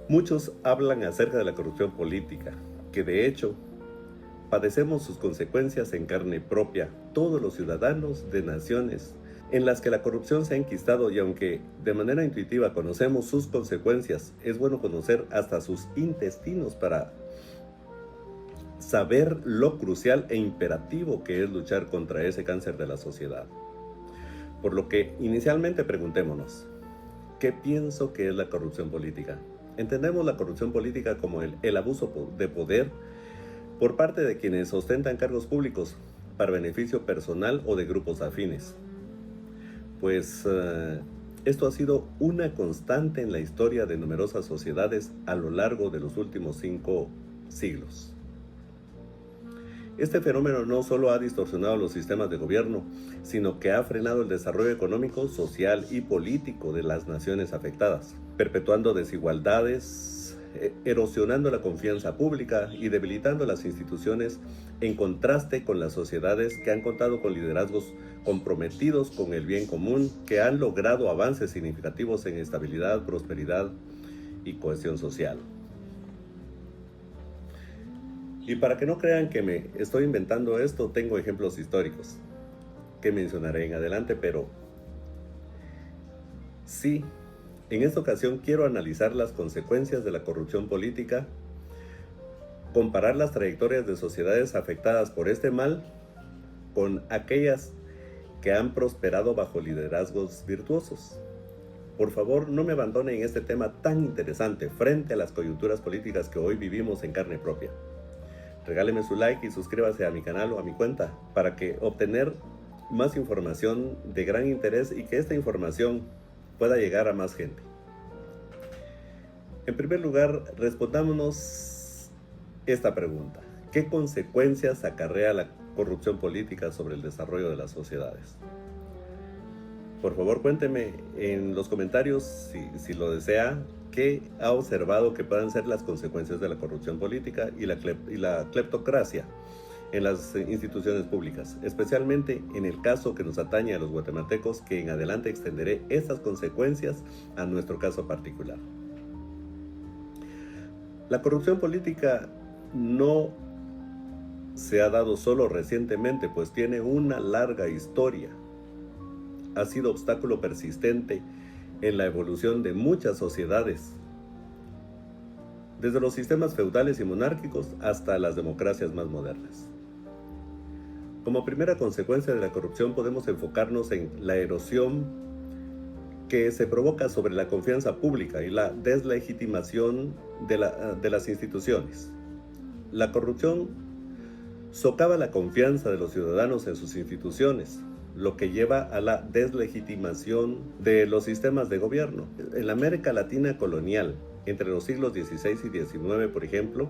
Muchos hablan acerca de la corrupción política, que de hecho padecemos sus consecuencias en carne propia, todos los ciudadanos de naciones en las que la corrupción se ha enquistado, y aunque de manera intuitiva conocemos sus consecuencias, es bueno conocer hasta sus intestinos para saber lo crucial e imperativo que es luchar contra ese cáncer de la sociedad. Por lo que inicialmente preguntémonos, ¿qué pienso que es la corrupción política? Entendemos la corrupción política como el abuso de poder por parte de quienes ostentan cargos públicos para beneficio personal o de grupos afines. Pues esto ha sido una constante en la historia de numerosas sociedades a lo largo de los últimos 5 siglos. Este fenómeno no solo ha distorsionado los sistemas de gobierno, sino que ha frenado el desarrollo económico, social y político de las naciones afectadas, perpetuando desigualdades, erosionando la confianza pública y debilitando las instituciones, en contraste con las sociedades que han contado con liderazgos comprometidos con el bien común, que han logrado avances significativos en estabilidad, prosperidad y cohesión social. Y para que no crean que me estoy inventando esto, tengo ejemplos históricos que mencionaré en adelante, pero sí, en esta ocasión quiero analizar las consecuencias de la corrupción política, comparar las trayectorias de sociedades afectadas por este mal con aquellas que han prosperado bajo liderazgos virtuosos. Por favor, no me abandonen en este tema tan interesante frente a las coyunturas políticas que hoy vivimos en carne propia. Regáleme su like y suscríbase a mi canal o a mi cuenta para que obtener más información de gran interés y que esta información pueda llegar a más gente. En primer lugar, respondámonos esta pregunta: ¿qué consecuencias acarrea la corrupción política sobre el desarrollo de las sociedades? Por favor, cuénteme en los comentarios, si lo desea, qué ha observado que puedan ser las consecuencias de la corrupción política y la cleptocracia en las instituciones públicas, especialmente en el caso que nos atañe a los guatemaltecos, que en adelante extenderé estas consecuencias a nuestro caso particular. La corrupción política no se ha dado solo recientemente, pues tiene una larga historia. Ha sido obstáculo persistente en la evolución de muchas sociedades, desde los sistemas feudales y monárquicos hasta las democracias más modernas. Como primera consecuencia de la corrupción podemos enfocarnos en la erosión que se provoca sobre la confianza pública y la deslegitimación de las instituciones. La corrupción socava la confianza de los ciudadanos en sus instituciones, lo que lleva a la deslegitimación de los sistemas de gobierno. En la América Latina colonial, entre los siglos XVI y XIX, por ejemplo,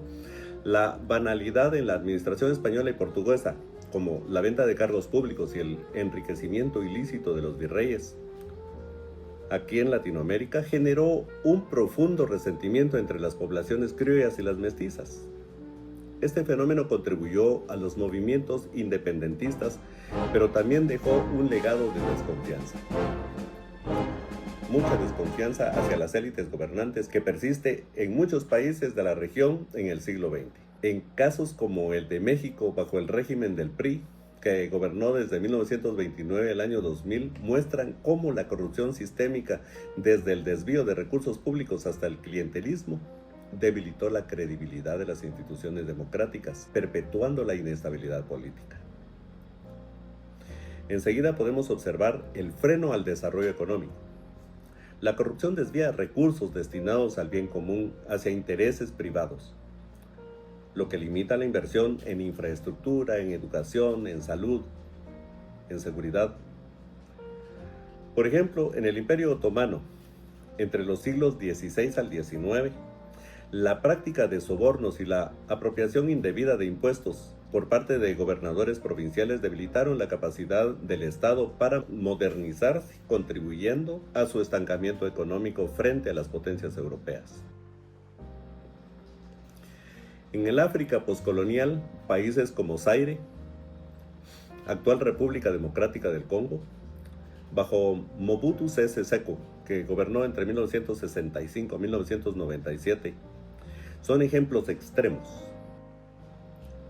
la banalidad en la administración española y portuguesa, como la venta de cargos públicos y el enriquecimiento ilícito de los virreyes, aquí en Latinoamérica, generó un profundo resentimiento entre las poblaciones criollas y las mestizas. Este fenómeno contribuyó a los movimientos independentistas, pero también dejó un legado de desconfianza. Mucha desconfianza hacia las élites gobernantes que persiste en muchos países de la región en el siglo XX. En casos como el de México bajo el régimen del PRI, que gobernó desde 1929 al año 2000, muestran cómo la corrupción sistémica, desde el desvío de recursos públicos hasta el clientelismo, debilitó la credibilidad de las instituciones democráticas, perpetuando la inestabilidad política. Enseguida podemos observar el freno al desarrollo económico. La corrupción desvía recursos destinados al bien común hacia intereses privados, lo que limita la inversión en infraestructura, en educación, en salud, en seguridad. Por ejemplo, en el Imperio Otomano, entre los siglos XVI al XIX, la práctica de sobornos y la apropiación indebida de impuestos por parte de gobernadores provinciales debilitaron la capacidad del Estado para modernizarse, contribuyendo a su estancamiento económico frente a las potencias europeas. En el África poscolonial, países como Zaire, actual República Democrática del Congo, Bajo Mobutu Sese Seko, que gobernó entre 1965 y 1997, son ejemplos extremos.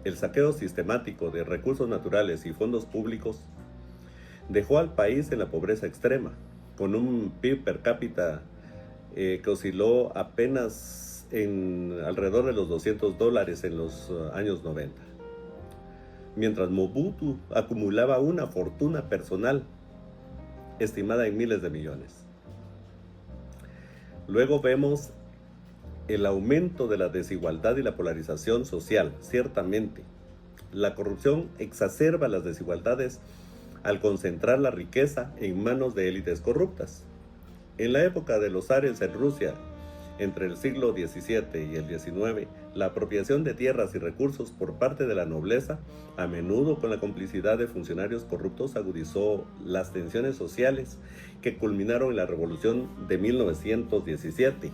El saqueo sistemático de recursos naturales y fondos públicos dejó al país en la pobreza extrema, con un PIB per cápita que osciló apenas en alrededor de los $200 en los años 90. Mientras Mobutu acumulaba una fortuna personal estimada en miles de millones. Luego vemos el aumento de la desigualdad y la polarización social, ciertamente. La corrupción exacerba las desigualdades al concentrar la riqueza en manos de élites corruptas. En la época de los zares en Rusia, entre el siglo XVII y el XIX, la apropiación de tierras y recursos por parte de la nobleza, a menudo con la complicidad de funcionarios corruptos, agudizó las tensiones sociales que culminaron en la Revolución de 1917.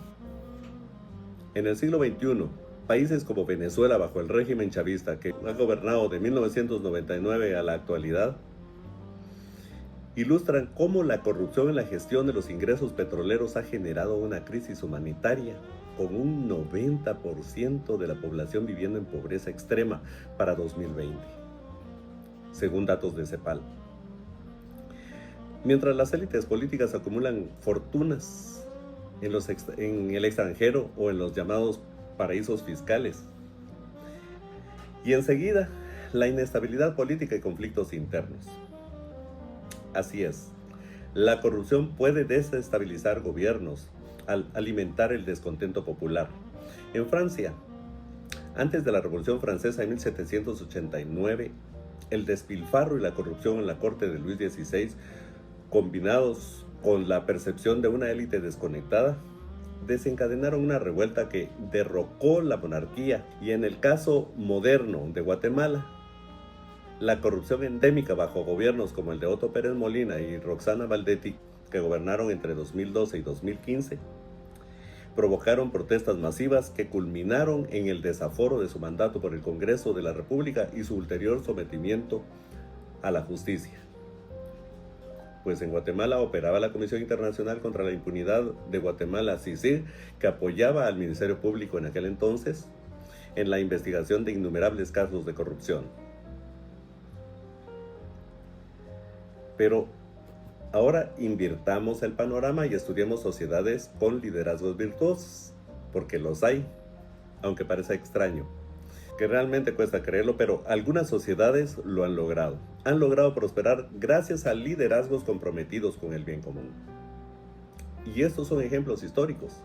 En el siglo XXI, países como Venezuela, bajo el régimen chavista que ha gobernado de 1999 a la actualidad, ilustran cómo la corrupción en la gestión de los ingresos petroleros ha generado una crisis humanitaria, con un 90% de la población viviendo en pobreza extrema para 2020, según datos de CEPAL. Mientras las élites políticas acumulan fortunas en el extranjero o en los llamados paraísos fiscales, y enseguida la inestabilidad política y conflictos internos. Así es, la corrupción puede desestabilizar gobiernos al alimentar el descontento popular. En Francia, antes de la Revolución Francesa en 1789, el despilfarro y la corrupción en la corte de Luis XVI, combinados con la percepción de una élite desconectada, desencadenaron una revuelta que derrocó la monarquía. Y en el caso moderno de Guatemala, la corrupción endémica bajo gobiernos como el de Otto Pérez Molina y Roxana Valdetti, que gobernaron entre 2012 y 2015, provocaron protestas masivas que culminaron en el desaforo de su mandato por el Congreso de la República y su ulterior sometimiento a la justicia. Pues en Guatemala operaba la Comisión Internacional contra la Impunidad de Guatemala, CICIG, que apoyaba al Ministerio Público en aquel entonces en la investigación de innumerables casos de corrupción. Pero ahora invirtamos el panorama y estudiemos sociedades con liderazgos virtuosos, porque los hay, aunque parezca extraño, que realmente cuesta creerlo, pero algunas sociedades lo han logrado. Han logrado prosperar gracias a liderazgos comprometidos con el bien común. Y estos son ejemplos históricos.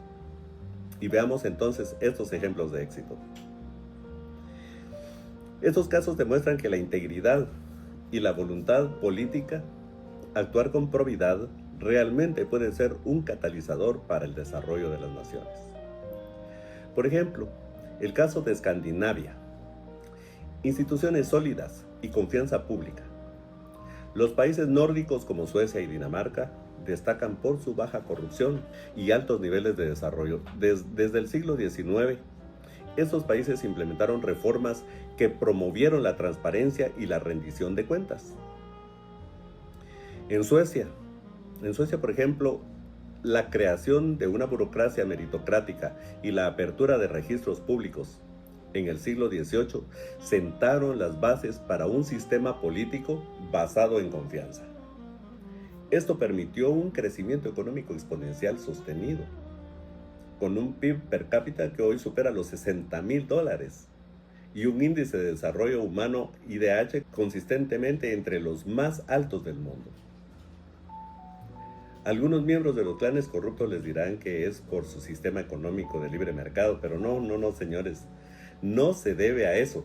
Y veamos entonces estos ejemplos de éxito. Estos casos demuestran que la integridad y la voluntad política, actuar con probidad, realmente puede ser un catalizador para el desarrollo de las naciones. Por ejemplo, el caso de Escandinavia. Instituciones sólidas y confianza pública. Los países nórdicos como Suecia y Dinamarca destacan por su baja corrupción y altos niveles de desarrollo. Desde el siglo XIX, estos países implementaron reformas que promovieron la transparencia y la rendición de cuentas. En Suecia, por ejemplo, la creación de una burocracia meritocrática y la apertura de registros públicos en el siglo XVIII sentaron las bases para un sistema político basado en confianza. Esto permitió un crecimiento económico exponencial sostenido, con un PIB per cápita que hoy supera los $60,000 y un índice de desarrollo humano IDH consistentemente entre los más altos del mundo. Algunos miembros de los clanes corruptos les dirán que es por su sistema económico de libre mercado, pero no, señores. No se debe a eso,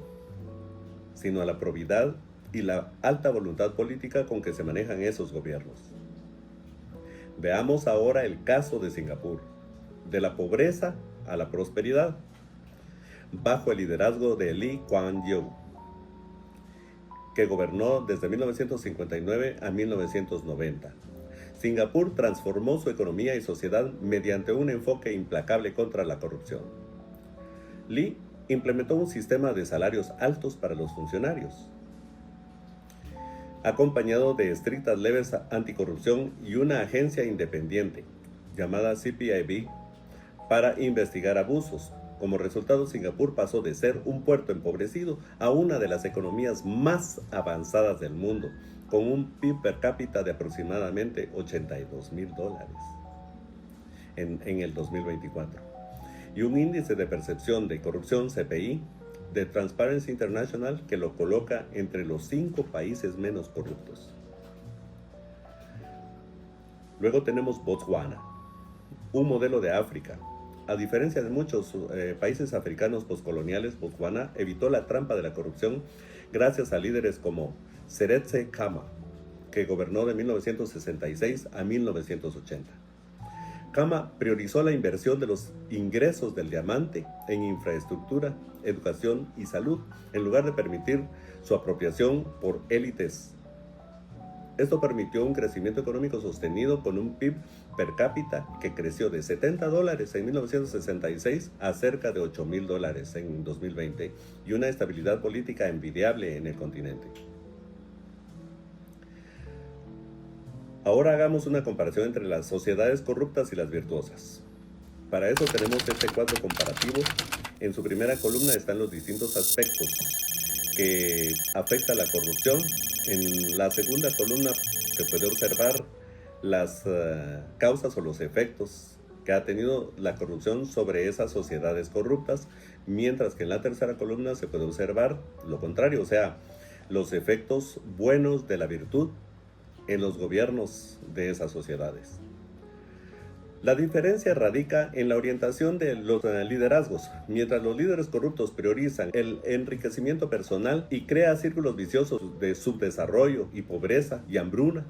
sino a la probidad y la alta voluntad política con que se manejan esos gobiernos. Veamos ahora el caso de Singapur, de la pobreza a la prosperidad, bajo el liderazgo de Lee Kuan Yew, que gobernó desde 1959 a 1990. Singapur transformó su economía y sociedad mediante un enfoque implacable contra la corrupción. Lee implementó un sistema de salarios altos para los funcionarios. acompañado de estrictas leyes anticorrupción y una agencia independiente llamada CPIB para investigar abusos. Como resultado, Singapur pasó de ser un puerto empobrecido a una de las economías más avanzadas del mundo, con un PIB per cápita de aproximadamente $82,000 en el 2024, y un índice de percepción de corrupción CPI de Transparency International que lo coloca entre los 5 países menos corruptos. Luego tenemos Botswana, un modelo de África. A diferencia de muchos países africanos postcoloniales, Botswana evitó la trampa de la corrupción gracias a líderes como Seretse Khama, que gobernó de 1966 a 1980. Khama priorizó la inversión de los ingresos del diamante en infraestructura, educación y salud, en lugar de permitir su apropiación por élites. Esto permitió un crecimiento económico sostenido con un PIB per cápita que creció de $70 en 1966 a cerca de $8,000 en 2020 y una estabilidad política envidiable en el continente. Ahora hagamos una comparación entre las sociedades corruptas y las virtuosas. Para eso tenemos este cuadro comparativo. En su primera columna están los distintos aspectos que afecta la corrupción. En la segunda columna se puede observar las causas o los efectos que ha tenido la corrupción sobre esas sociedades corruptas, mientras que en la tercera columna se puede observar lo contrario, o sea, los efectos buenos de la virtud en los gobiernos de esas sociedades. La diferencia radica en la orientación de los liderazgos. Mientras los líderes corruptos priorizan el enriquecimiento personal y crean círculos viciosos de subdesarrollo y pobreza y hambruna,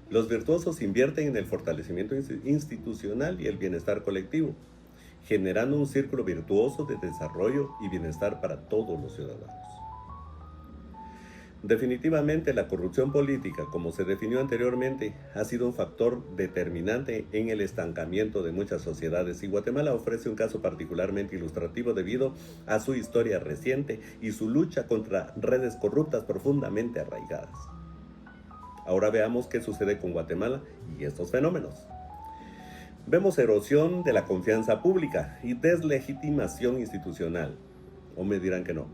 los virtuosos invierten en el fortalecimiento institucional y el bienestar colectivo, generando un círculo virtuoso de desarrollo y bienestar para todos los ciudadanos. Definitivamente, la corrupción política, como se definió anteriormente, ha sido un factor determinante en el estancamiento de muchas sociedades, y Guatemala ofrece un caso particularmente ilustrativo debido a su historia reciente y su lucha contra redes corruptas profundamente arraigadas. Ahora veamos qué sucede con Guatemala y estos fenómenos. Vemos erosión de la confianza pública y deslegitimación institucional. ¿O me dirán que no?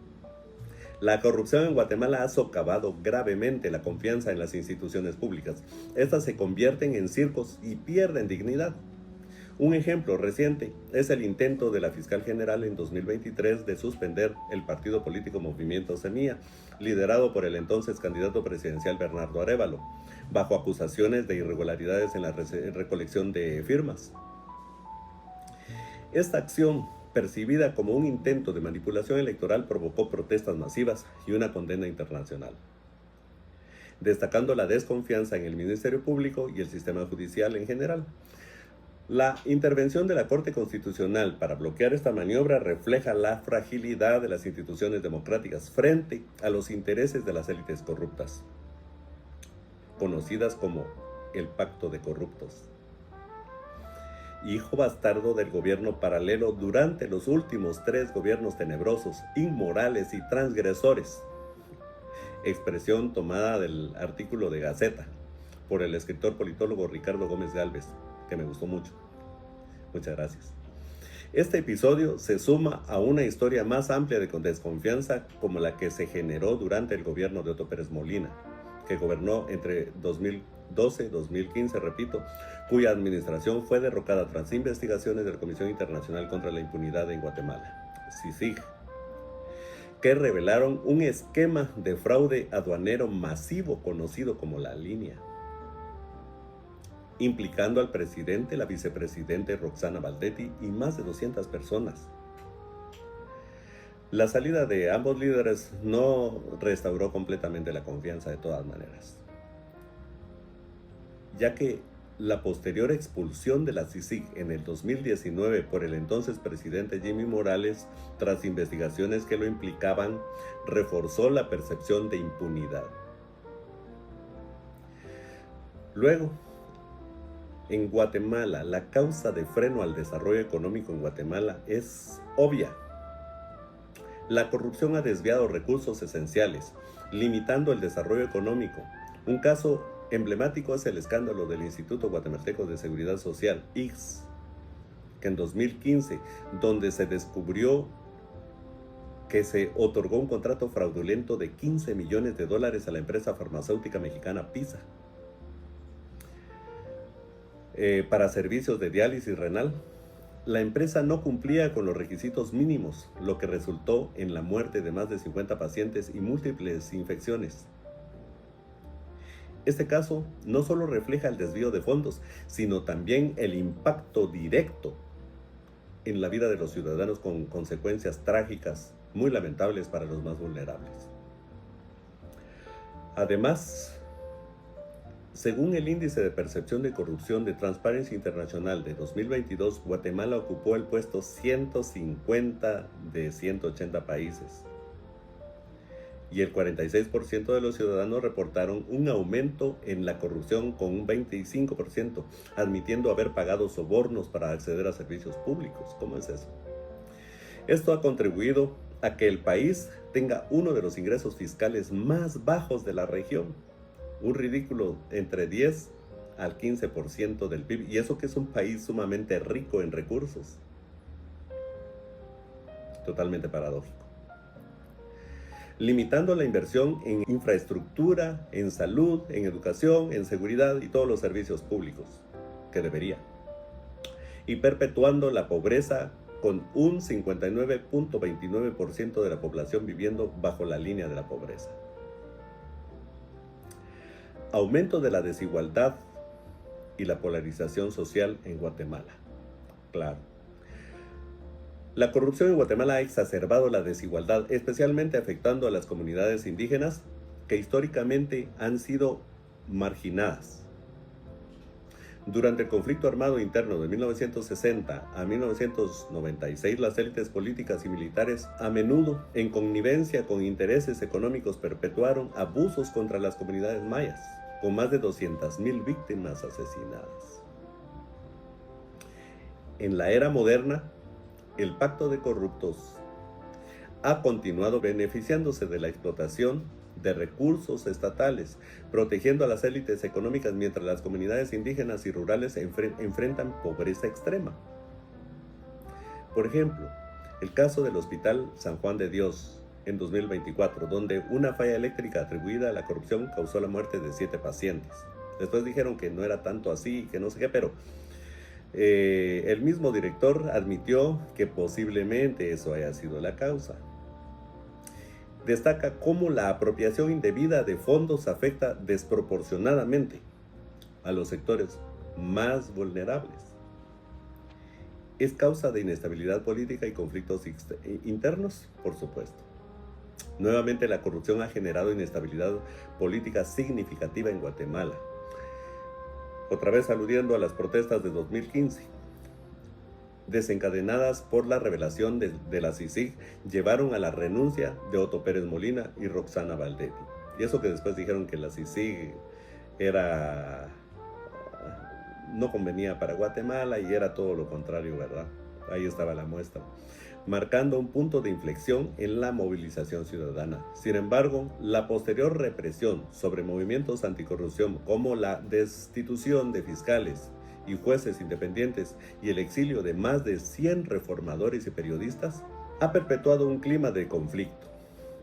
La corrupción en Guatemala ha socavado gravemente la confianza en las instituciones públicas. Estas se convierten en circos y pierden dignidad. Un ejemplo reciente es el intento de la fiscal general en 2023 de suspender el partido político Movimiento Semilla, liderado por el entonces candidato presidencial Bernardo Arévalo, bajo acusaciones de irregularidades en la recolección de firmas. Esta acción, percibida como un intento de manipulación electoral, provocó protestas masivas y una condena internacional, destacando la desconfianza en el Ministerio Público y el sistema judicial en general. La intervención de la Corte Constitucional para bloquear esta maniobra refleja la fragilidad de las instituciones democráticas frente a los intereses de las élites corruptas, conocidas como el Pacto de Corruptos, hijo bastardo del gobierno paralelo durante los últimos 3 gobiernos tenebrosos, inmorales y transgresores. Expresión tomada del artículo de Gaceta por el escritor politólogo Ricardo Gómez Gálvez, que me gustó mucho. Muchas gracias. Este episodio se suma a una historia más amplia de desconfianza como la que se generó durante el gobierno de Otto Pérez Molina, que gobernó entre 2012 y 2015, repito, cuya administración fue derrocada tras investigaciones de la Comisión Internacional contra la Impunidad en Guatemala, CICIG, que revelaron un esquema de fraude aduanero masivo conocido como La Línea, implicando al presidente, la vicepresidente Roxana Valdetti y más de 200 personas. La salida de ambos líderes no restauró completamente la confianza de todas maneras, ya que la posterior expulsión de la CICIG en el 2019 por el entonces presidente Jimmy Morales, tras investigaciones que lo implicaban, reforzó la percepción de impunidad. Luego, en Guatemala, la causa de freno al desarrollo económico en Guatemala es obvia. La corrupción ha desviado recursos esenciales, limitando el desarrollo económico. Un caso emblemático es el escándalo del Instituto Guatemalteco de Seguridad Social, IGS, que en 2015, donde se descubrió que se otorgó un contrato fraudulento de $15 millones a la empresa farmacéutica mexicana PISA para servicios de diálisis renal. La empresa no cumplía con los requisitos mínimos, lo que resultó en la muerte de más de 50 pacientes y múltiples infecciones. Este caso no solo refleja el desvío de fondos, sino también el impacto directo en la vida de los ciudadanos, con consecuencias trágicas muy lamentables para los más vulnerables. Además, según el índice de percepción de corrupción de Transparency International de 2022, Guatemala ocupó el puesto 150 de 180 países. Y el 46% de los ciudadanos reportaron un aumento en la corrupción, con un 25%, admitiendo haber pagado sobornos para acceder a servicios públicos. ¿Cómo es eso? Esto ha contribuido a que el país tenga uno de los ingresos fiscales más bajos de la región. Un ridículo entre 10 al 15% del PIB, y eso que es un país sumamente rico en recursos. Totalmente paradójico. Limitando la inversión en infraestructura, en salud, en educación, en seguridad y todos los servicios públicos que debería. Y perpetuando la pobreza, con un 59.29% de la población viviendo bajo la línea de la pobreza. Aumento de la desigualdad y la polarización social en Guatemala. Claro. La corrupción en Guatemala ha exacerbado la desigualdad, especialmente afectando a las comunidades indígenas que históricamente han sido marginadas. Durante el conflicto armado interno de 1960 a 1996, las élites políticas y militares, a menudo en connivencia con intereses económicos, perpetuaron abusos contra las comunidades mayas, con más de 200,000 víctimas asesinadas. En la era moderna, el pacto de corruptos ha continuado beneficiándose de la explotación de recursos estatales, protegiendo a las élites económicas, mientras las comunidades indígenas y rurales enfrentan pobreza extrema. Por ejemplo, el caso del Hospital San Juan de Dios en 2024, donde una falla eléctrica atribuida a la corrupción causó la muerte de 7 pacientes. Después dijeron que no era tanto así, que no sé qué, pero el mismo director admitió que posiblemente eso haya sido la causa. Destaca cómo la apropiación indebida de fondos afecta desproporcionadamente a los sectores más vulnerables. ¿Es causa de inestabilidad política y conflictos internos? Por supuesto. Nuevamente, la corrupción ha generado inestabilidad política significativa en Guatemala. Otra vez aludiendo a las protestas de 2015, desencadenadas por la revelación de la CICIG, llevaron a la renuncia de Otto Pérez Molina y Roxana Valdetti. Y eso que después dijeron que la CICIG no convenía para Guatemala, y era todo lo contrario, ¿verdad? Ahí estaba la muestra, marcando un punto de inflexión en la movilización ciudadana. Sin embargo, la posterior represión sobre movimientos anticorrupción, como la destitución de fiscales y jueces independientes y el exilio de más de 100 reformadores y periodistas, ha perpetuado un clima de conflicto.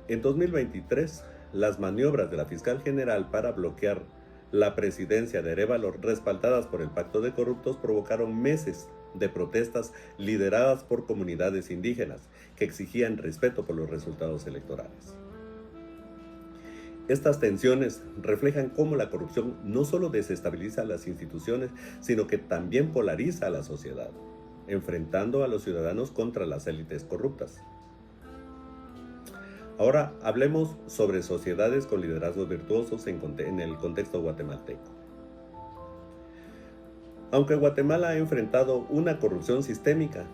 En 2023, las maniobras de la fiscal general para bloquear la presidencia de Arévalo, respaldadas por el Pacto de Corruptos, provocaron meses de protestas lideradas por comunidades indígenas que exigían respeto por los resultados electorales. Estas tensiones reflejan cómo la corrupción no solo desestabiliza las instituciones, sino que también polariza a la sociedad, enfrentando a los ciudadanos contra las élites corruptas. Ahora hablemos sobre sociedades con liderazgos virtuosos en el contexto guatemalteco. Aunque Guatemala ha enfrentado una corrupción sistémica,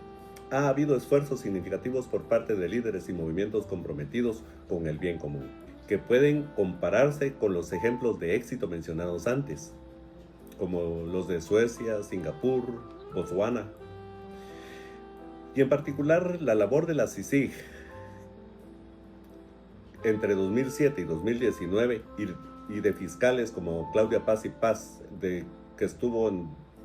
ha habido esfuerzos significativos por parte de líderes y movimientos comprometidos con el bien común, que pueden compararse con los ejemplos de éxito mencionados antes, como los de Suecia, Singapur, Botswana. Y en particular la labor de la CICIG, entre 2007 y 2019 y de fiscales como Claudia Paz y Paz, que estuvo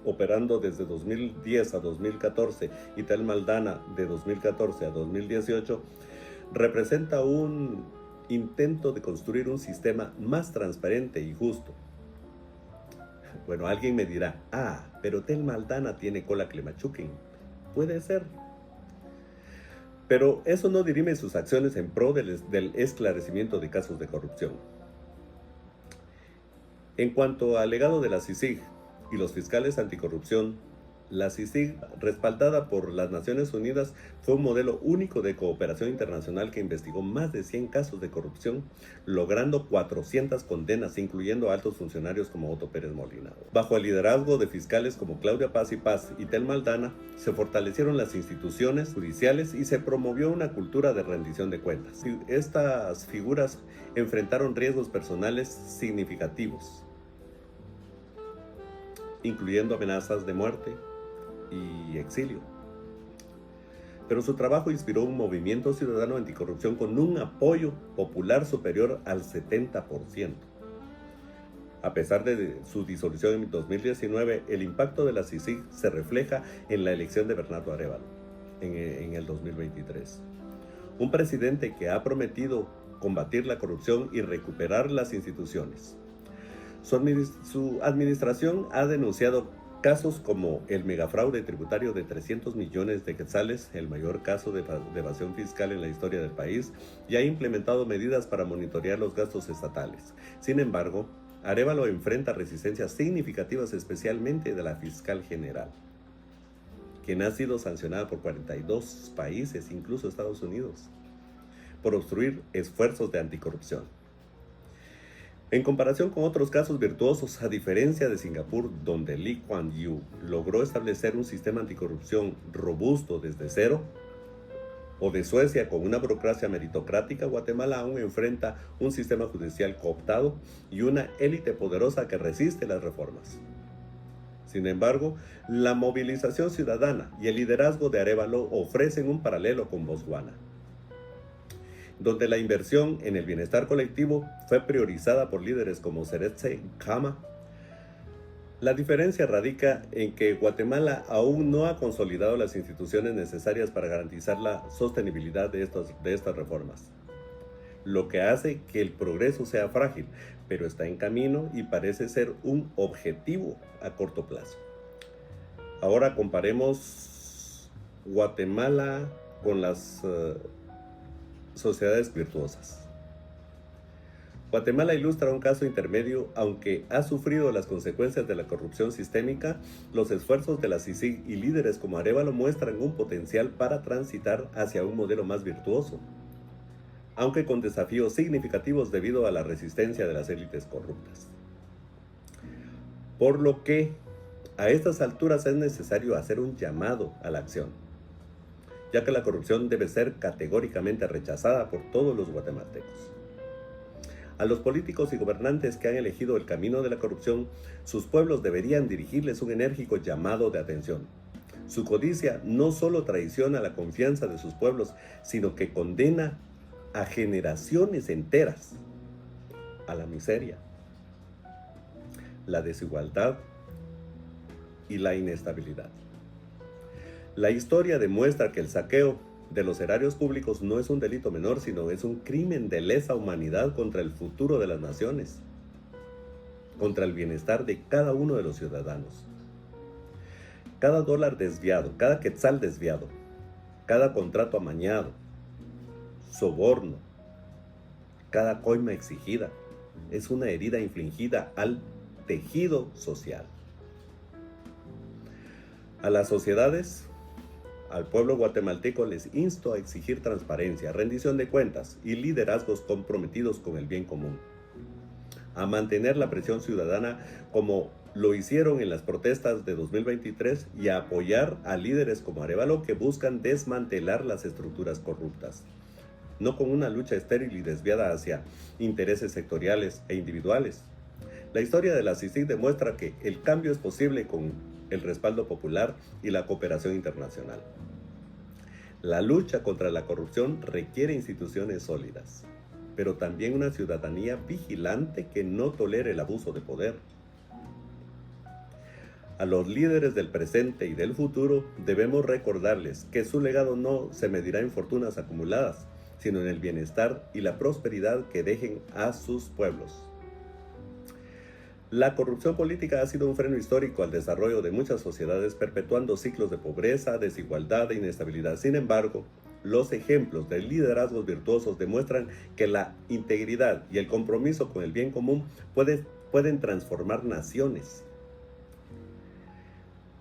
operando desde 2010 a 2014, y Tel Maldana de 2014 a 2018, representa un intento de construir un sistema más transparente y justo. Bueno, alguien me dirá, pero Tel Maldana tiene cola Clemachuquen. Puede ser. Pero eso no dirime sus acciones en pro del esclarecimiento de casos de corrupción. En cuanto al legado de la CICIG y los fiscales anticorrupción, la CICIG, respaldada por las Naciones Unidas, fue un modelo único de cooperación internacional que investigó más de 100 casos de corrupción, logrando 400 condenas, incluyendo a altos funcionarios como Otto Pérez Molina. Bajo el liderazgo de fiscales como Claudia Paz y Paz y Tel Maldana, se fortalecieron las instituciones judiciales y se promovió una cultura de rendición de cuentas. Estas figuras enfrentaron riesgos personales significativos, incluyendo amenazas de muerte y exilio. Pero su trabajo inspiró un movimiento ciudadano anticorrupción con un apoyo popular superior al 70%. A pesar de su disolución en 2019, el impacto de la CICIG se refleja en la elección de Bernardo Arévalo en el 2023. Un presidente que ha prometido combatir la corrupción y recuperar las instituciones. Su administración ha denunciado casos como el megafraude tributario de 300 millones de quetzales, el mayor caso de evasión fiscal en la historia del país, y ha implementado medidas para monitorear los gastos estatales. Sin embargo, Arévalo enfrenta resistencias significativas, especialmente de la fiscal general, quien ha sido sancionada por 42 países, incluso Estados Unidos, por obstruir esfuerzos de anticorrupción. En comparación con otros casos virtuosos, a diferencia de Singapur, donde Lee Kuan Yew logró establecer un sistema anticorrupción robusto desde cero, o de Suecia con una burocracia meritocrática, Guatemala aún enfrenta un sistema judicial cooptado y una élite poderosa que resiste las reformas. Sin embargo, la movilización ciudadana y el liderazgo de Arévalo ofrecen un paralelo con Botswana, donde la inversión en el bienestar colectivo fue priorizada por líderes como Seretse Khama. La diferencia radica en que Guatemala aún no ha consolidado las instituciones necesarias para garantizar la sostenibilidad de estas reformas, lo que hace que el progreso sea frágil, pero está en camino y parece ser un objetivo a corto plazo. Ahora comparemos Guatemala con las sociedades virtuosas. Guatemala ilustra un caso intermedio. Aunque ha sufrido las consecuencias de la corrupción sistémica, los esfuerzos de la CICIG y líderes como Arévalo muestran un potencial para transitar hacia un modelo más virtuoso, aunque con desafíos significativos debido a la resistencia de las élites corruptas. Por lo que, a estas alturas es necesario hacer un llamado a la acción, ya que la corrupción debe ser categóricamente rechazada por todos los guatemaltecos. A los políticos y gobernantes que han elegido el camino de la corrupción, sus pueblos deberían dirigirles un enérgico llamado de atención. Su codicia no solo traiciona la confianza de sus pueblos, sino que condena a generaciones enteras a la miseria, la desigualdad y la inestabilidad. La historia demuestra que el saqueo de los erarios públicos no es un delito menor, sino es un crimen de lesa humanidad contra el futuro de las naciones, contra el bienestar de cada uno de los ciudadanos. Cada dólar desviado, cada quetzal desviado, cada contrato amañado, soborno, cada coima exigida, es una herida infligida al tejido social. A las sociedades, al pueblo guatemalteco les insto a exigir transparencia, rendición de cuentas y liderazgos comprometidos con el bien común, a mantener la presión ciudadana como lo hicieron en las protestas de 2023 y a apoyar a líderes como Arévalo que buscan desmantelar las estructuras corruptas, no con una lucha estéril y desviada hacia intereses sectoriales e individuales. La historia de la CICIG demuestra que el cambio es posible con el respaldo popular y la cooperación internacional. La lucha contra la corrupción requiere instituciones sólidas, pero también una ciudadanía vigilante que no tolere el abuso de poder. A los líderes del presente y del futuro debemos recordarles que su legado no se medirá en fortunas acumuladas, sino en el bienestar y la prosperidad que dejen a sus pueblos. La corrupción política ha sido un freno histórico al desarrollo de muchas sociedades, perpetuando ciclos de pobreza, desigualdad e inestabilidad. Sin embargo, los ejemplos de liderazgos virtuosos demuestran que la integridad y el compromiso con el bien común pueden transformar naciones.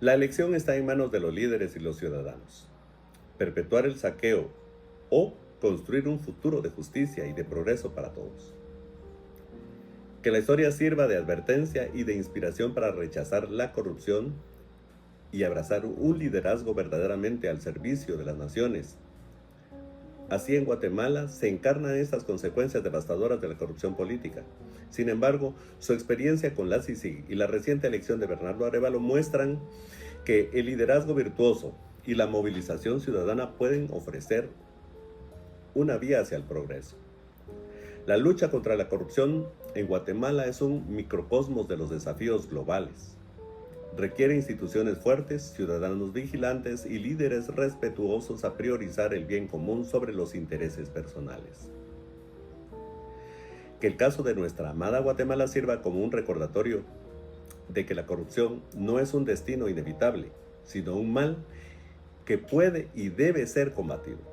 La elección está en manos de los líderes y los ciudadanos. Perpetuar el saqueo o construir un futuro de justicia y de progreso para todos. Que la historia sirva de advertencia y de inspiración para rechazar la corrupción y abrazar un liderazgo verdaderamente al servicio de las naciones. Así en Guatemala se encarnan estas consecuencias devastadoras de la corrupción política. Sin embargo, su experiencia con la CICIG y la reciente elección de Bernardo Arévalo muestran que el liderazgo virtuoso y la movilización ciudadana pueden ofrecer una vía hacia el progreso. La lucha contra la corrupción en Guatemala es un microcosmos de los desafíos globales. Requiere instituciones fuertes, ciudadanos vigilantes y líderes respetuosos a priorizar el bien común sobre los intereses personales. Que el caso de nuestra amada Guatemala sirva como un recordatorio de que la corrupción no es un destino inevitable, sino un mal que puede y debe ser combatido.